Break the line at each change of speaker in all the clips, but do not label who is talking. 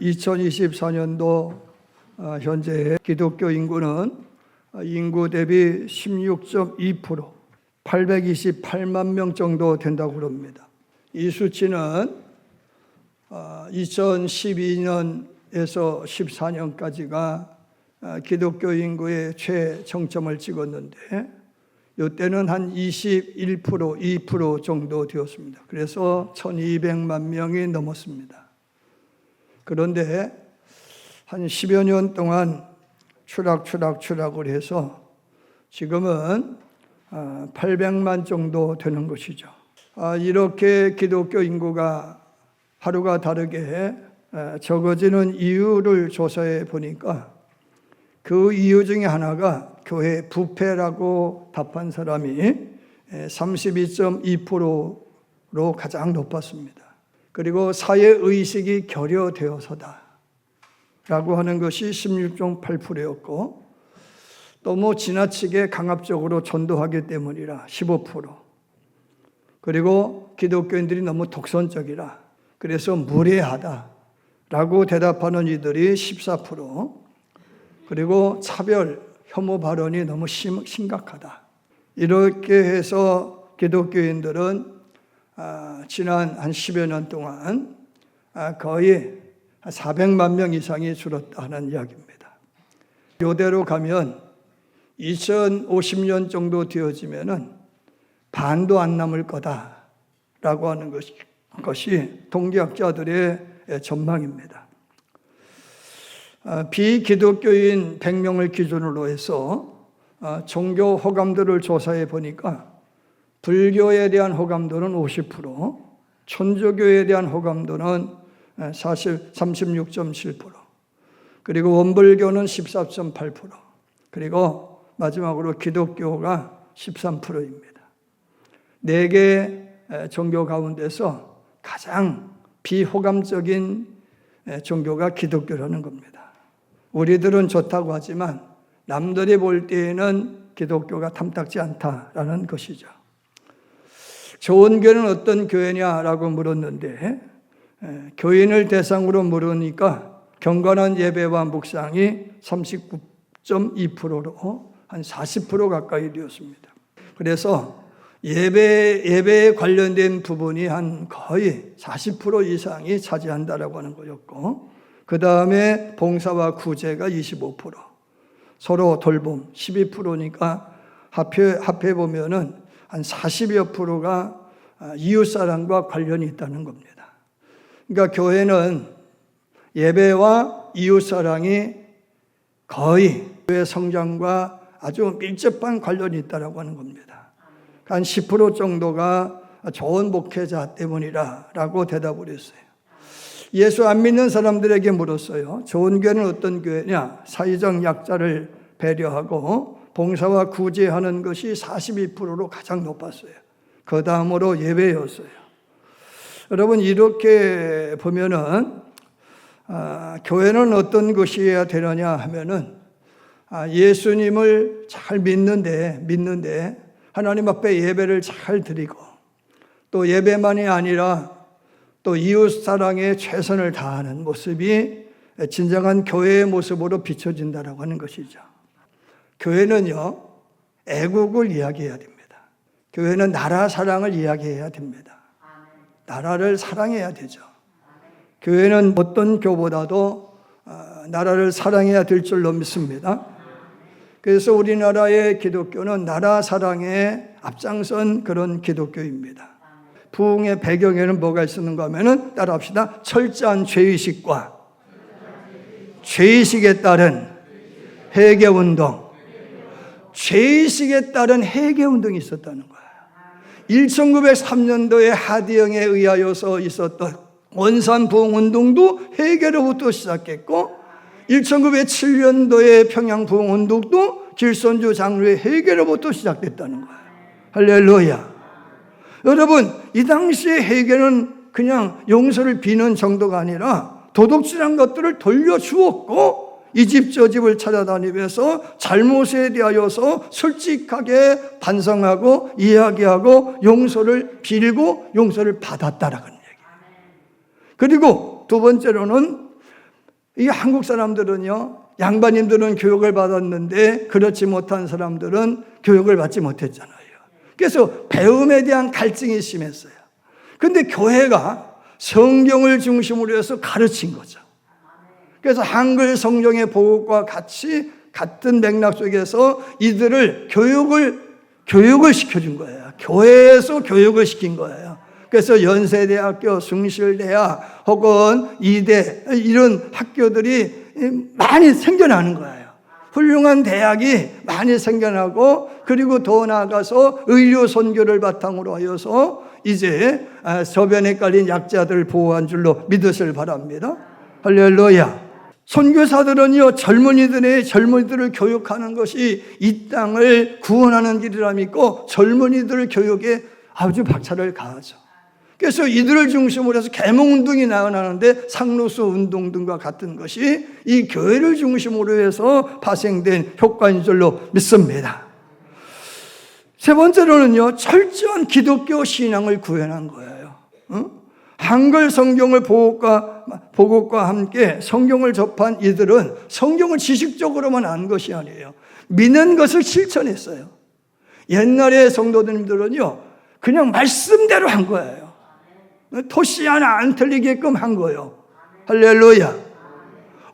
2024년도 현재 기독교 인구는 인구 대비 16.2%, 828만 명 정도 된다고 합니다. 이 수치는 2012년에서 14년까지가 기독교 인구의 최정점을 찍었는데 이때는 한 21%, 2% 정도 되었습니다. 그래서 1200만 명이 넘었습니다. 그런데 한 10여 년 동안 추락을 해서 지금은 800만 정도 되는 것이죠. 이렇게 기독교 인구가 하루가 다르게 적어지는 이유를 조사해 보니까 그 이유 중에 하나가 교회 부패라고 답한 사람이 32.2%로 가장 높았습니다. 그리고 사회의식이 결여되어서다 라고 하는 것이 16.8%였고 또 지나치게 강압적으로 전도하기 때문이라 15%, 그리고 기독교인들이 너무 독선적이라 그래서 무례하다라고 대답하는 이들이 14%, 그리고 차별, 혐오 발언이 너무 심각하다. 이렇게 해서 기독교인들은 지난 한 10여 년 동안 거의 400만 명 이상이 줄었다 하는 이야기입니다. 이대로 가면 2050년 정도 되어지면은 반도 안 남을 거다라고 하는 것이 통계학자들의 전망입니다. 비기독교인 100명을 기준으로 해서 종교 호감도를 조사해 보니까 불교에 대한 호감도는 50%, 천주교에 대한 호감도는 36.7%, 그리고 원불교는 14.8%, 그리고 마지막으로 기독교가 13%입니다. 4개 종교 가운데서 가장 비호감적인 종교가 기독교라는 겁니다. 우리들은 좋다고 하지만 남들이 볼 때에는 기독교가 탐탁지 않다라는 것이죠. 좋은 교회는 어떤 교회냐라고 물었는데 교인을 대상으로 물으니까 경건한 예배와 묵상이 39.2%로 한 40% 가까이 되었습니다. 그래서 예배에 관련된 부분이 한 거의 40% 이상이 차지한다라고 하는 거였고, 그 다음에 봉사와 구제가 25%, 서로 돌봄 12%니까 합해 보면은 한 40여 %가 이웃사랑과 관련이 있다는 겁니다. 그러니까 교회는 예배와 이웃사랑이 거의 교회 성장과 아주 밀접한 관련이 있다고 하는 겁니다. 한 10% 정도가 좋은 목회자 때문이라고 대답을 했어요. 예수 안 믿는 사람들에게 물었어요. 좋은 교회는 어떤 교회냐? 사회적 약자를 배려하고 봉사와 구제하는 것이 42%로 가장 높았어요. 그 다음으로 예배였어요. 여러분, 이렇게 보면은 교회는 어떤 것이어야 되느냐 하면은 예수님을 잘 믿는데 하나님 앞에 예배를 잘 드리고 또 예배만이 아니라 또 이웃 사랑에 최선을 다하는 모습이 진정한 교회의 모습으로 비춰진다라고 하는 것이죠. 교회는요, 애국을 이야기해야 됩니다. 교회는 나라 사랑을 이야기해야 됩니다. 나라를 사랑해야 되죠. 교회는 어떤 교보다도 나라를 사랑해야 될 줄로 믿습니다. 그래서 우리나라의 기독교는 나라 사랑에 앞장선 그런 기독교입니다. 부흥의 배경에는 뭐가 있었는가 하면은 따라합시다. 철저한 죄의식과 죄의식에 따른 회개운동, 죄의식에 따른 회개운동이 있었다는 거예요. 1903년도에 하디영에 의하여서 있었던 원산 부흥운동도 회개로부터 시작했고 1907년도에 평양 부흥운동도 길선주 장로의 회개로부터 시작됐다는 거예요. 할렐루야. 여러분, 이 당시의 회개는 그냥 용서를 비는 정도가 아니라 도둑질한 것들을 돌려주었고 이 집 저 집을 찾아다니면서 잘못에 대하여서 솔직하게 반성하고 이야기하고 용서를 빌고 용서를 받았다라는 얘기예요. 그리고 두 번째로는 이 한국 사람들은요, 양반님들은 교육을 받았는데 그렇지 못한 사람들은 교육을 받지 못했잖아요. 그래서 배움에 대한 갈증이 심했어요. 근데 교회가 성경을 중심으로 해서 가르친 거죠. 그래서 한글 성경의 보급과 같이 같은 맥락 속에서 이들을 교육을 시켜준 거예요. 교회에서 교육을 시킨 거예요. 그래서 연세대학교, 숭실대학 혹은 이대 이런 학교들이 많이 생겨나는 거예요. 훌륭한 대학이 많이 생겨나고, 그리고 더 나아가서 의료 선교를 바탕으로 하여서 이제 저변에 깔린 약자들을 보호한 줄로 믿으시길 바랍니다. 할렐루야. 선교사들은요, 젊은이들을 교육하는 것이 이 땅을 구원하는 길이라 믿고 젊은이들 교육에 아주 박차를 가하죠. 그래서 이들을 중심으로 해서 계몽운동이 나타나는데 상로수 운동 등과 같은 것이 이 교회를 중심으로 해서 발생된 효과인 줄로 믿습니다. 세 번째로는요, 철저한 기독교 신앙을 구현한 거예요. 한글 성경을 보급과 함께 성경을 접한 이들은 성경을 지식적으로만 안 것이 아니에요. 믿는 것을 실천했어요. 옛날의 성도님들은요, 그냥 말씀대로 한 거예요. 토시 하나 안 틀리게끔 한 거예요. 할렐루야.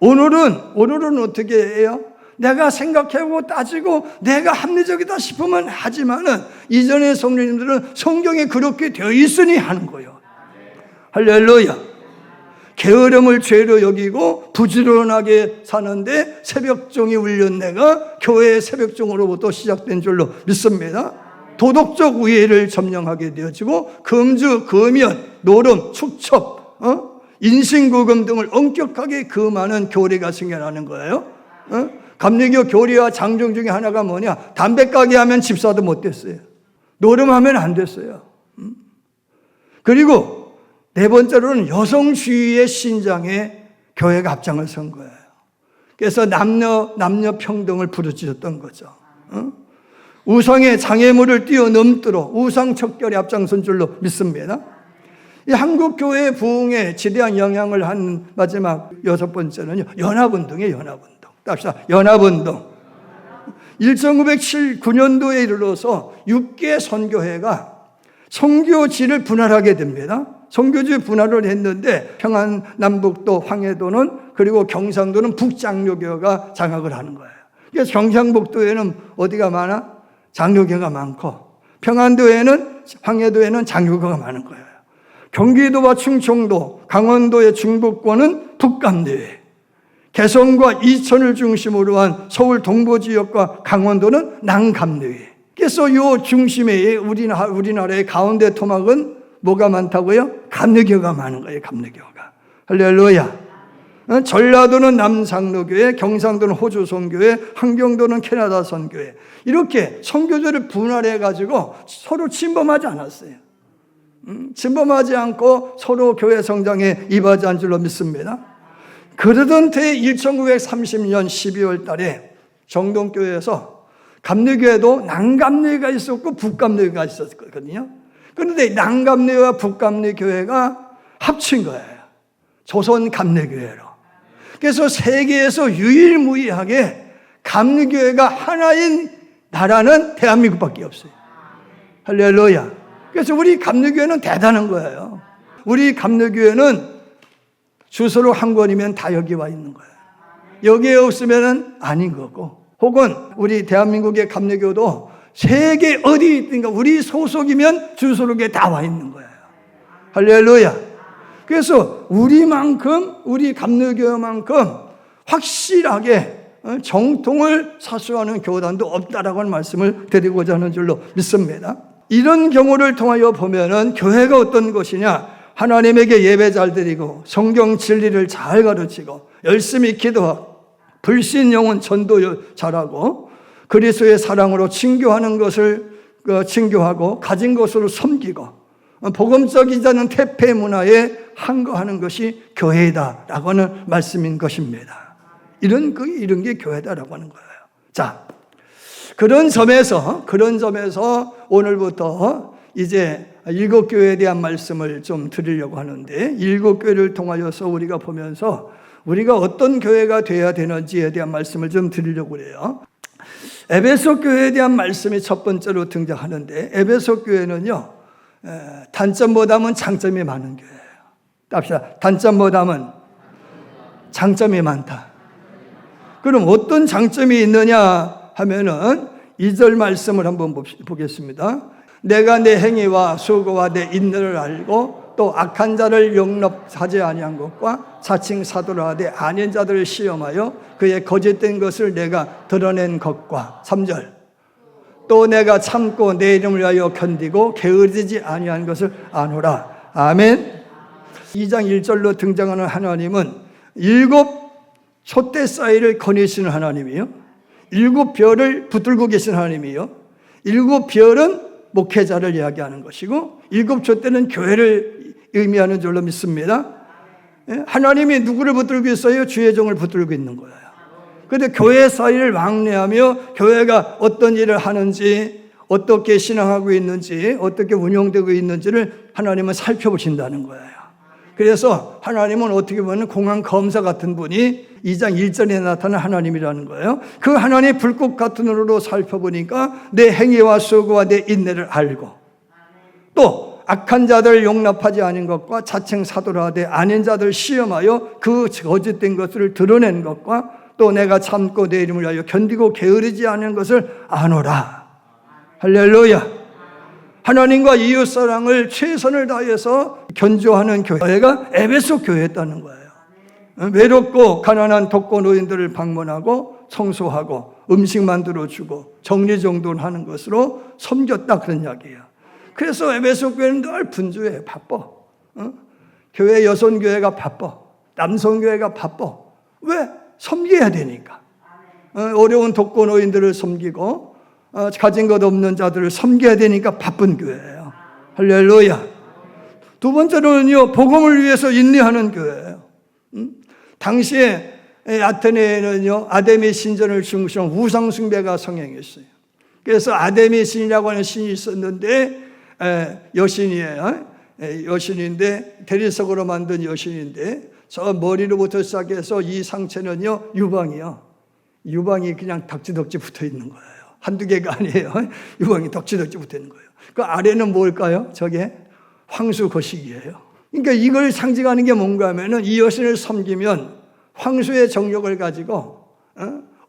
오늘은 어떻게 해요? 내가 생각하고 따지고 내가 합리적이다 싶으면 하지만은 이전의 성도님들은 성경에 그렇게 되어 있으니 하는 거예요. 할렐루야. 게으름을 죄로 여기고 부지런하게 사는데 새벽종이 울린 내가 교회의 새벽종으로부터 시작된 줄로 믿습니다. 도덕적 우애를 점령하게 되어지고 금주, 금연, 노름, 축첩, 인신구금 등을 엄격하게 금하는 교리가 생겨나는 거예요. 감리교 교리와 장정 중에 하나가 뭐냐? 담배 가게 하면 집사도 못 됐어요. 노름하면 안 됐어요. 그리고 네 번째로는 여성주의의 신장에 교회가 앞장을 선 거예요. 그래서 남녀 평등을 부르짖었던 거죠. 우상의 장애물을 뛰어넘도록 우상척결에 앞장선 줄로 믿습니다. 이 한국 교회의 부흥에 지대한 영향을 한 마지막 여섯 번째는요, 연합운동이에요. 연합운동. 답시다. 연합운동. 1979년도에 이르러서 6개 선교회가 선교지를 분할하게 됩니다. 선교지 분할을 했는데 평안남북도, 황해도는, 그리고 경상도는 북장로교가 장악을 하는 거예요. 그래서 경상북도에는 어디가 많아? 장로교가 많고, 평안도에는, 황해도에는 장로교가 많은 거예요. 경기도와 충청도, 강원도의 중부권은 북감리회, 개성과 이천을 중심으로 한 서울 동부지역과 강원도는 남감리회. 그래서 이 중심에 우리나라의 가운데 토막은 뭐가 많다고요? 감리교가 많은 거예요. 감리교가. 할렐루야. 전라도는 남장로교회, 경상도는 호주 선교회, 한경도는 캐나다 선교회. 이렇게 선교제를 분할해가지고 서로 침범하지 않았어요. 침범하지 않고 서로 교회 성장에 임하지 않은 줄로 믿습니다. 그러던 때에 1930년 12월 달에 정동교회에서 감리교회도 남감리가 있었고 북감리가 있었거든요. 그런데 남감리와 북감리교회가 합친 거예요. 조선감리교회로. 그래서 세계에서 유일무이하게 감리교회가 하나인 나라는 대한민국밖에 없어요. 할렐루야. 그래서 우리 감리교회는 대단한 거예요. 우리 감리교회는 주소로 한 권이면 다 여기 와 있는 거예요. 여기에 없으면 아닌 거고, 혹은 우리 대한민국의 감리교도 세계 어디 있든가 우리 소속이면 주소록에 다 와 있는 거예요. 할렐루야. 그래서 우리 감리교만큼 확실하게 정통을 사수하는 교단도 없다라고 하는 말씀을 드리고자 하는 줄로 믿습니다. 이런 경우를 통하여 보면은 교회가 어떤 것이냐? 하나님에게 예배 잘 드리고 성경 진리를 잘 가르치고 열심히 기도하고 불신 영혼 전도 잘하고 그리스도의 사랑으로 친교하는 것을 친교하고 가진 것으로 섬기고 복음적이지 않은 태폐 문화에 항거하는 것이 교회다라고 하는 말씀인 것입니다. 이런 게 교회다라고 하는 거예요. 자, 그런 점에서 오늘부터 이제 일곱 교회에 대한 말씀을 좀 드리려고 하는데, 일곱 교회를 통하여서 우리가 보면서 우리가 어떤 교회가 되어야 되는지에 대한 말씀을 좀 드리려고 그래요. 에베소 교회에 대한 말씀이 첫 번째로 등장하는데, 에베소 교회는요, 단점보다는 장점이 많은 교회예요. 합시다. 단점보다는 장점이 많다. 그럼 어떤 장점이 있느냐 하면은 2절 말씀을 한번 보겠습니다. 내가 내 행위와 수고와 내 인내를 알고 또 악한 자를 용납하지 아니한 것과 자칭 사도라 하되 아닌 자들을 시험하여 그의 거짓된 것을 내가 드러낸 것과 3절 또 내가 참고 내 이름을 위하여 견디고 게으르지 아니한 것을 아노라. 아멘. 2장 1절로 등장하는 하나님은 7 촛대 사이를 거니시는 하나님이요, 7 별을 붙들고 계신 하나님이요, 7 별은 목회자를 이야기하는 것이고 7 촛대는 교회를 의미하는 줄로 믿습니다. 하나님이 누구를 붙들고 있어요? 주의 종을 붙들고 있는 거예요. 그런데 교회 사이를 왕래하며 교회가 어떤 일을 하는지, 어떻게 신앙하고 있는지, 어떻게 운영되고 있는지를 하나님은 살펴보신다는 거예요. 그래서 하나님은 어떻게 보면 공안 검사 같은 분이 2장 1절에 나타난 하나님이라는 거예요. 그 하나님 불꽃 같은 눈으로 살펴보니까 내 행위와 수고와 내 인내를 알고 또 악한 자들을 용납하지 않은 것과 자칭 사도라 하되 아닌 자들을 시험하여 그 거짓된 것을 드러낸 것과 또 내가 참고 내 이름을 위하여 견디고 게으르지 않은 것을 아노라. 할렐루야. 하나님과 이웃사랑을 최선을 다해서 견조하는 교회가 에베소 교회였다는 거예요. 외롭고 가난한 독거 노인들을 방문하고 청소하고 음식 만들어주고 정리정돈하는 것으로 섬겼다, 그런 이야기예요. 그래서 에베소 교회는 늘 분주해, 바빠. 교회 여성교회가 바빠, 남성교회가 바빠. 왜? 섬겨야 되니까. 어려운 독거 노인들을 섬기고 가진 것 없는 자들을 섬겨야 되니까 바쁜 교회예요. 할렐루야. 두 번째로는요, 복음을 위해서 인내하는 교회예요. 당시에 아테네에는요, 아데미 신전을 중심으로 우상 숭배가 성행했어요. 그래서 아데미 신이라고 하는 신이 있었는데, 여신이에요. 여신인데, 대리석으로 만든 여신인데, 저 머리로부터 시작해서 이 상체는요, 유방이요. 유방이 그냥 덕지덕지 붙어 있는 거예요. 한두 개가 아니에요. 유방이 덕지덕지 붙어 있는 거예요. 그 아래는 뭘까요? 저게 황수 거식이에요. 그러니까 이걸 상징하는 게 뭔가 하면은 이 여신을 섬기면 황수의 정력을 가지고,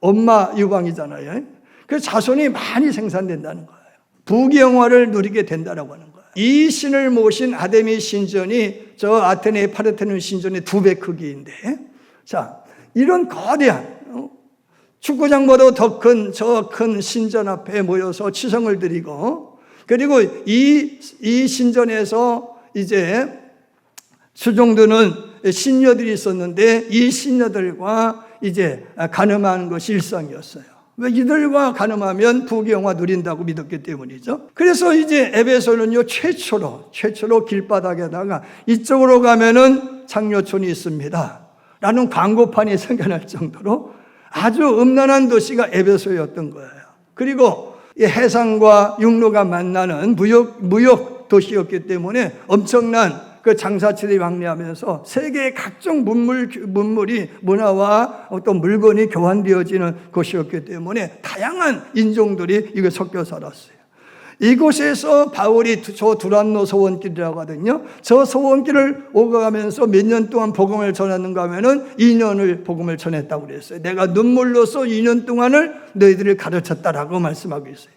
엄마 유방이잖아요. 그래서 자손이 많이 생산된다는 거예요. 부귀영화를 누리게 된다라고 하는 거예요. 이 신을 모신 아데미 신전이 저 아테네 파르테논 신전의 2배 크기인데, 자, 이런 거대한 축구장보다 더 큰 저 큰 신전 앞에 모여서 치성을 드리고, 그리고 이 신전에서 이제 수종드는 신녀들이 있었는데 이 신녀들과 이제 간음하는 것이 일상이었어요. 왜? 이들과 간음하면 부귀영화 누린다고 믿었기 때문이죠. 그래서 이제 에베소는요, 최초로 길바닥에다가 이쪽으로 가면은 장려촌이 있습니다 라는 광고판이 생겨날 정도로 아주 음란한 도시가 에베소였던 거예요. 그리고 해상과 육로가 만나는 무역 도시였기 때문에 엄청난 그 장사철이 왕래하면서 세계의 각종 문물이 문화와 어떤 물건이 교환되어지는 곳이었기 때문에 다양한 인종들이 이거 섞여 살았어요. 이곳에서 바울이 저 두란노 소원길이라고 하거든요. 저 소원길을 오가면서 몇 년 동안 복음을 전하는가 하면은 2년을 복음을 전했다고 그랬어요. 내가 눈물로써 2년 동안을 너희들을 가르쳤다라고 말씀하고 있어요.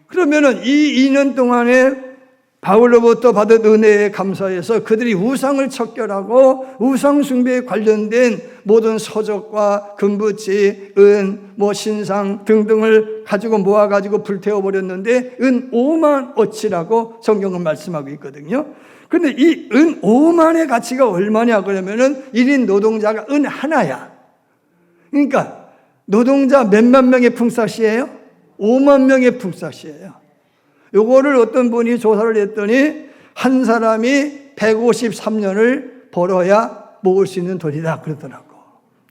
그러면은 이 2년 동안에 바울로부터 받은 은혜에 감사해서 그들이 우상을 척결하고 우상 숭배에 관련된 모든 서적과 금부치, 은, 신상 등등을 가지고 모아가지고 불태워버렸는데 은 5만 어치라고 성경은 말씀하고 있거든요. 그런데 이 은 5만의 가치가 얼마냐 그러면은 1인 노동자가 은 하나야. 그러니까 노동자 몇만 명의 품삯이에요? 5만 명의 품삯이에요. 요거를 어떤 분이 조사를 했더니 한 사람이 153년을 벌어야 모을 수 있는 돈이다 그러더라고.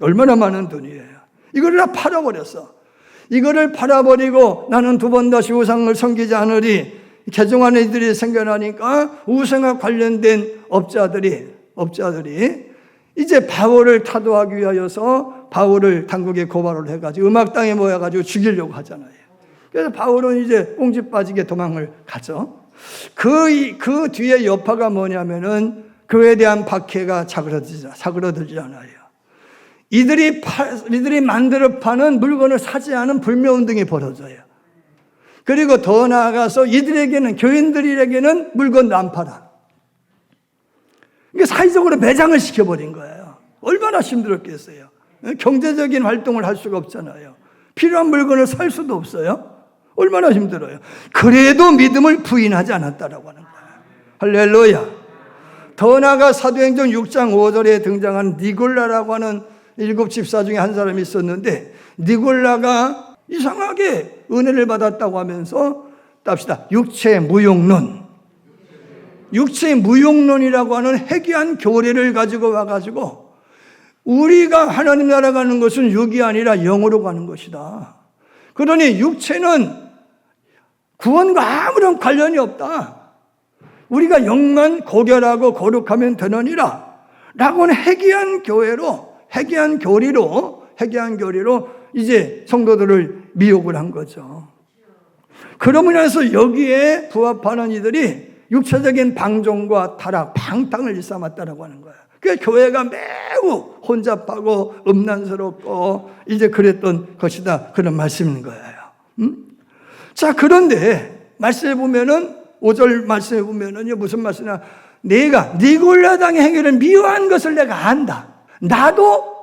얼마나 많은 돈이에요. 이거를 다 팔아버렸어. 이거를 팔아버리고 나는 두 번 다시 우상을 섬기지 않으리 개종하는 이들이 생겨나니까 우상과 관련된 업자들이 이제 바울을 타도하기 위하여서 바울을 당국에 고발을 해가지고 음악당에 모여가지고 죽이려고 하잖아요. 그래서 바울은 이제 꽁지 빠지게 도망을 가죠. 그 뒤에 여파가 뭐냐면은 그에 대한 박해가 사그러들지 않아요. 이들이 만들어 파는 물건을 사지 않은 불매운동이 벌어져요. 그리고 더 나아가서 이들에게는, 교인들에게는 물건도 안 팔아. 그러니까 사회적으로 매장을 시켜버린 거예요. 얼마나 힘들었겠어요. 경제적인 활동을 할 수가 없잖아요. 필요한 물건을 살 수도 없어요. 얼마나 힘들어요. 그래도 믿음을 부인하지 않았다라고 하는 거예요. 할렐루야. 더 나아가 사도행전 6장 5절에 등장한 니골라라고 하는 7 집사 중에 한 사람이 있었는데, 니골라가 이상하게 은혜를 받았다고 하면서 답시다. 육체 무용론. 육체 무용론이라고 하는 해괴한 교리를 가지고 와가지고 우리가 하나님 나라 가는 것은 육이 아니라 영으로 가는 것이다. 그러니 육체는 구원과 아무런 관련이 없다. 우리가 영만 고결하고 거룩하면 되느니라 라고 하는 해괴한 교리로 이제 성도들을 미혹을 한 거죠. 그러므로 해서 여기에 부합하는 이들이 육체적인 방종과 타락, 방탕을 일삼았다라고 하는 거예요. 그러니까 교회가 매우 혼잡하고 음란스럽고 이제 그랬던 것이다, 그런 말씀인 거예요. 자, 그런데 말씀해 보면은 5절 말씀해 보면은요, 무슨 말씀이냐? 내가 니골라당의 행위를 미워한 것을 내가 안다. 나도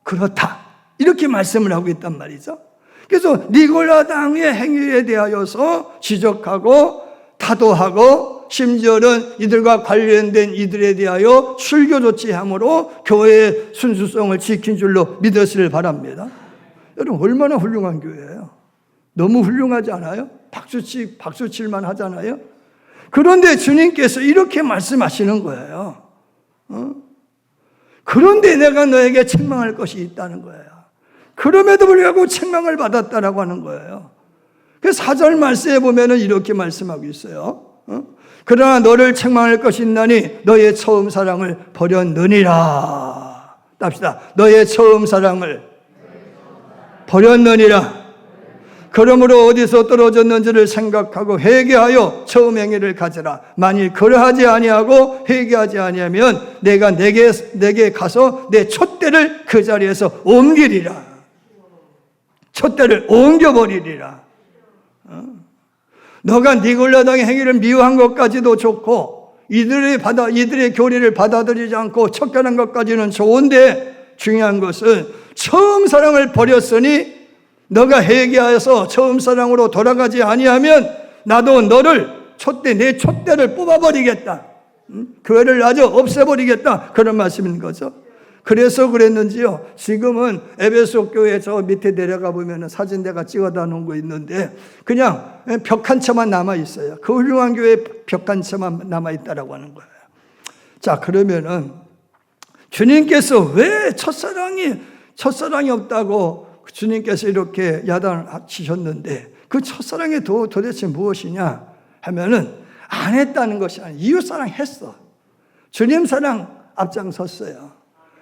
그렇다. 이렇게 말씀을 하고 있단 말이죠. 그래서 니골라당의 행위에 대하여서 지적하고 타도하고 심지어는 이들과 관련된 이들에 대하여 출교 조치함으로 교회의 순수성을 지킨 줄로 믿으시길 바랍니다. 여러분, 얼마나 훌륭한 교회예요. 너무 훌륭하지 않아요? 박수 칠만 하잖아요. 그런데 주님께서 이렇게 말씀하시는 거예요. 그런데 내가 너에게 책망할 것이 있다는 거예요. 그럼에도 불구하고 책망을 받았다라고 하는 거예요. 그래서 4절 말씀에 보면은 이렇게 말씀하고 있어요. 그러나 너를 책망할 것이 있나니 너의 처음 사랑을 버렸느니라. 답시다. 너의 처음 사랑을 버렸느니라. 그러므로 어디서 떨어졌는지를 생각하고 회개하여 처음 행위를 가져라. 만일 그러하지 아니하고 회개하지 아니하면 내가 내게 가서 내 촛대를 그 자리에서 옮기리라. 촛대를 옮겨버리리라. 너가 니골라당의 행위를 미워한 것까지도 좋고 이들의 교리를 받아들이지 않고 척결한 것까지는 좋은데, 중요한 것은 처음 사랑을 버렸으니 너가 회개하여서 처음 사랑으로 돌아가지 아니하면 나도 너를 내 촛대를 뽑아버리겠다. 교회를 아주 없애버리겠다. 그런 말씀인 거죠. 그래서 그랬는지요, 지금은 에베소 교회 저 밑에 내려가 보면 사진 내가 찍어다 놓은 거 있는데 그냥 벽 한 채만 남아있어요. 그 훌륭한 교회 벽 한 채만 남아있다라고 하는 거예요. 자, 그러면은 주님께서 왜 첫사랑이 없다고 주님께서 이렇게 야단을 치셨는데, 그 첫사랑이 도대체 무엇이냐 하면은 안 했다는 것이 아니에요. 이웃사랑 했어. 주님 사랑 앞장섰어요.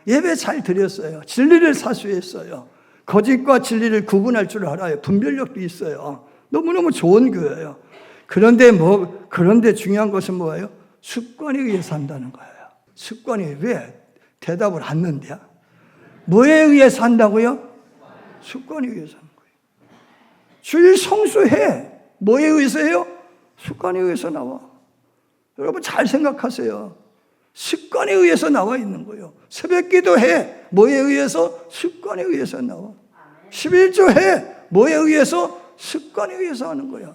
예배 잘 드렸어요. 진리를 사수했어요. 거짓과 진리를 구분할 줄 알아요. 분별력도 있어요. 너무너무 좋은 교회예요. 그런데 중요한 것은 뭐예요? 습관에 의해서 한다는 거예요. 습관이 왜 대답을 안 넣는데요? 뭐에 의해서 한다고요? 습관에 의해서 하는 거예요. 주일 성수해. 뭐에 의해서 해요? 습관에 의해서 나와. 여러분 잘 생각하세요. 습관에 의해서 나와 있는 거예요. 새벽기도 해. 뭐에 의해서? 습관에 의해서 나와. 11조 해. 뭐에 의해서? 습관에 의해서 하는 거야.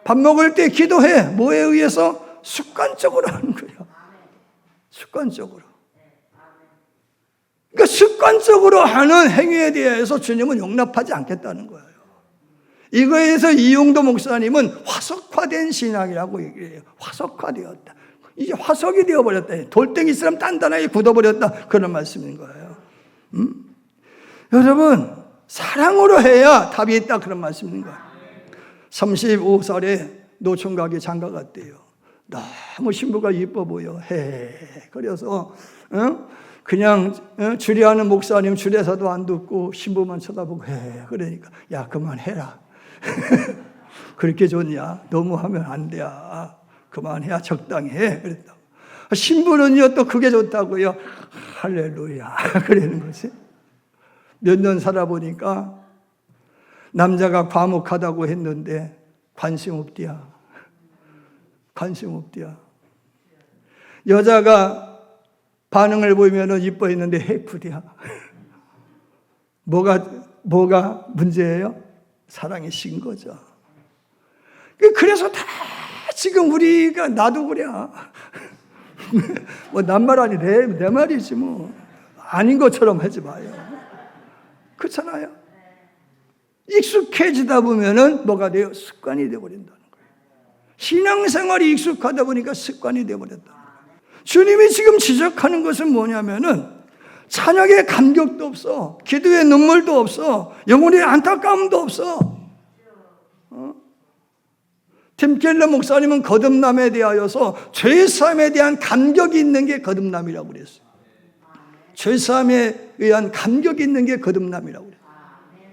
밥 먹을 때 기도해. 뭐에 의해서? 습관적으로 하는 거야. 습관적으로. 그러니까 습관적으로 하는 행위에 대해서 주님은 용납하지 않겠다는 거예요. 이거에 대해서 이용도 목사님은 화석화된 신앙이라고 얘기해요. 화석화되었다. 이제 화석이 되어버렸다. 돌덩이처럼 단단하게 굳어버렸다. 그런 말씀인 거예요. 여러분, 사랑으로 해야 답이 있다. 그런 말씀인 거예요. 35살에 노총각이 장가 갔대요. 너무 신부가 이뻐 보여. 그래서 그냥 주례하는 목사님 주례사도 안 듣고 신부만 쳐다보고 해. 그러니까 야 그만해라. 그렇게 좋냐? 너무 하면 안 돼. 그만해야 적당히 해. 그랬다고. 신부는요 또 그게 좋다고요. 할렐루야. 그러는 거지. 몇 년 살아보니까 남자가 과묵하다고 했는데 관심 없디야. 관심 없디야. 여자가 반응을 보이면 이뻐했는데 해프디야. 뭐가 문제예요? 사랑이 신 거죠. 그래서 다 지금 우리가 나도 그래. 뭐 남 말 아니 내 말이지 뭐. 아닌 것처럼 하지 마요. 그렇잖아요. 익숙해지다 보면은 뭐가 돼요? 습관이 되어버린다는 거예요. 신앙생활이 익숙하다 보니까 습관이 되어버렸다는 거예요. 주님이 지금 지적하는 것은 뭐냐면은 찬양의 감격도 없어. 기도의 눈물도 없어. 영혼의 안타까움도 없어. 팀 켈러 목사님은 거듭남에 대하여서 죄사함에 대한 감격이 있는 게 거듭남이라고 그랬어요. 죄사함에 의한 감격이 있는 게 거듭남이라고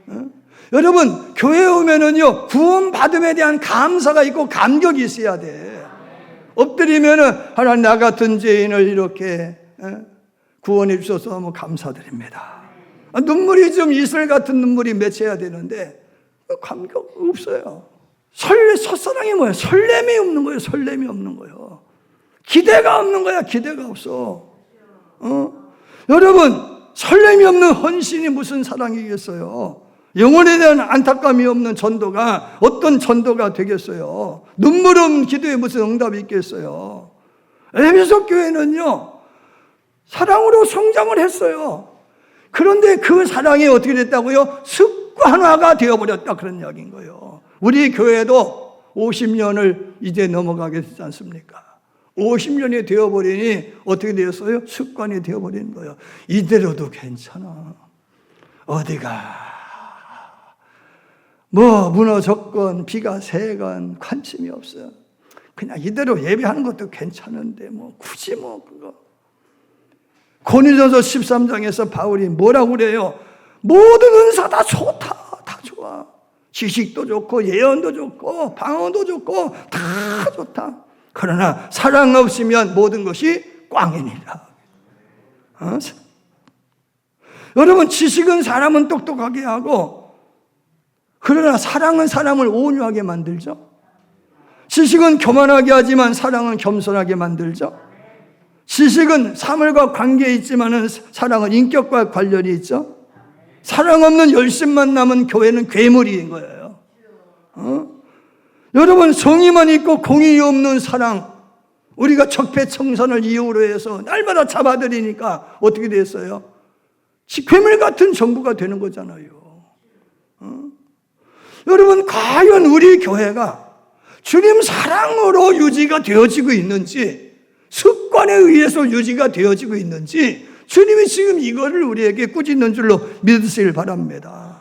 그래요. 여러분 교회에 오면은요 구원받음에 대한 감사가 있고 감격이 있어야 돼. 엎드리면은 하나님 나 같은 죄인을 이렇게 구원해 주셔서 너무 감사드립니다. 눈물이 좀 이슬 같은 눈물이 맺혀야 되는데 감격 없어요. 첫사랑이 뭐예요? 설렘이 없는 거예요. 설렘이 없는 거예요. 기대가 없는 거야. 기대가 없어. 여러분 설렘이 없는 헌신이 무슨 사랑이겠어요? 영혼에 대한 안타까움이 없는 전도가 어떤 전도가 되겠어요? 눈물 없는 기도에 무슨 응답이 있겠어요? 에베소 교회는요 사랑으로 성장을 했어요. 그런데 그 사랑이 어떻게 됐다고요? 습관화가 되어버렸다 그런 이야기인 거예요. 우리 교회도 50년을 이제 넘어가게 되지 않습니까? 50년이 되어버리니 어떻게 되었어요? 습관이 되어버리는 거예요. 이대로도 괜찮아. 어디가 뭐 무너졌건 비가 새건 관심이 없어요. 그냥 이대로 예배하는 것도 괜찮은데 뭐 굳이 뭐 그거. 고린도서 13장에서 바울이 뭐라고 그래요? 모든 은사 다 좋다. 다 좋아. 지식도 좋고 예언도 좋고 방언도 좋고 다 좋다. 그러나 사랑 없으면 모든 것이 꽝이니라. 여러분 지식은 사람은 똑똑하게 하고 그러나 사랑은 사람을 온유하게 만들죠. 지식은 교만하게 하지만 사랑은 겸손하게 만들죠. 지식은 사물과 관계에 있지만 사랑은 인격과 관련이 있죠. 사랑 없는 열심만 남은 교회는 괴물인 거예요. 여러분 성의만 있고 공의 없는 사랑, 우리가 적폐청산을 이유로 해서 날마다 잡아들이니까 어떻게 됐어요? 괴물 같은 정부가 되는 거잖아요. 여러분 과연 우리 교회가 주님 사랑으로 유지가 되어지고 있는지 습관에 의해서 유지가 되어지고 있는지 주님이 지금 이거를 우리에게 꾸짖는 줄로 믿으시길 바랍니다.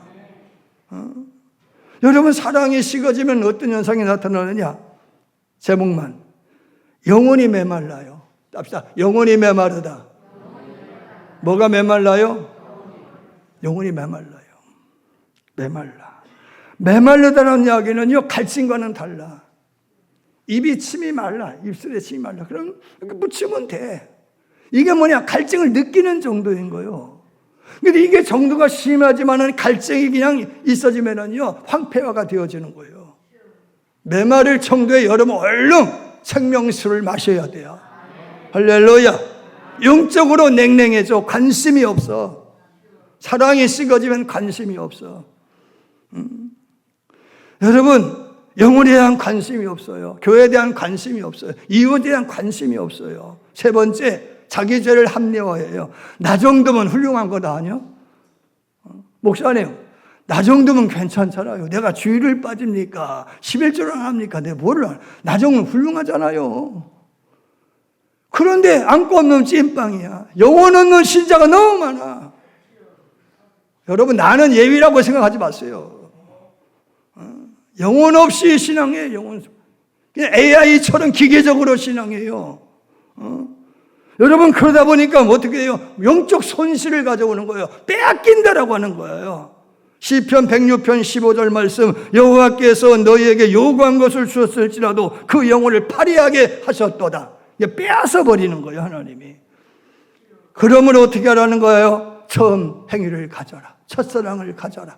여러분 사랑이 식어지면 어떤 현상이 나타나느냐? 제목만 영혼이 메말라요. 합시다. 영혼이 메마르다. 뭐가 메말라요? 영혼이 메말라요. 메말르다는 이야기는요 갈증과는 달라. 입이 침이 말라. 입술에 침이 말라. 그럼 묻히면 돼. 이게 뭐냐? 갈증을 느끼는 정도인 거예요. 근데 이게 정도가 심하지만은 갈증이 그냥 있어지면은요 황폐화가 되어지는 거예요. 메마를 정도에 여러분 얼른 생명수를 마셔야 돼요. 할렐루야. 영적으로 냉랭해져. 관심이 없어. 사랑이 식어지면 관심이 없어. 여러분 영혼에 대한 관심이 없어요. 교회에 대한 관심이 없어요. 이웃에 대한 관심이 없어요. 세 번째, 자기 죄를 합리화해요. 나 정도면 훌륭한 거다 아니요? 목사님, 나 정도면 괜찮잖아요. 내가 주일을 빠집니까? 11조를 안 합니까? 내가 뭐를 안, 나 정도면 훌륭하잖아요. 그런데 안고 없는 찐빵이야. 영혼 없는 신자가 너무 많아. 여러분 나는 예위라고 생각하지 마세요. 영혼 없이 신앙해. 영혼 그냥 AI처럼 기계적으로 신앙해요. 여러분, 그러다 보니까 어떻게 해요? 영적 손실을 가져오는 거예요. 빼앗긴다라고 하는 거예요. 시편 106편 15절 말씀, 여호와께서 너희에게 요구한 것을 주었을지라도 그 영혼을 파리하게 하셨도다. 이게 빼앗아 버리는 거예요, 하나님이. 그러므로 어떻게 하라는 거예요? 처음 행위를 가져라. 첫사랑을 가져라.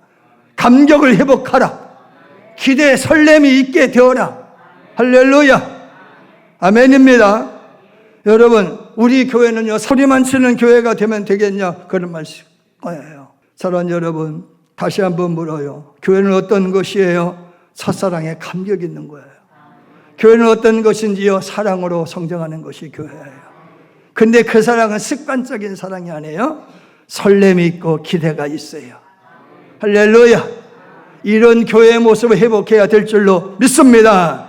감격을 회복하라. 기대, 설렘이 있게 되어라. 할렐루야. 아멘입니다. 여러분, 우리 교회는요, 소리만 치는 교회가 되면 되겠냐? 그런 말씀 거예요. 사랑하는 여러분, 다시 한번 물어요. 교회는 어떤 것이에요? 첫사랑에 감격 있는 거예요. 교회는 어떤 것인지요? 사랑으로 성장하는 것이 교회예요. 근데 그 사랑은 습관적인 사랑이 아니에요. 설렘이 있고 기대가 있어요. 할렐루야. 이런 교회의 모습을 회복해야 될 줄로 믿습니다.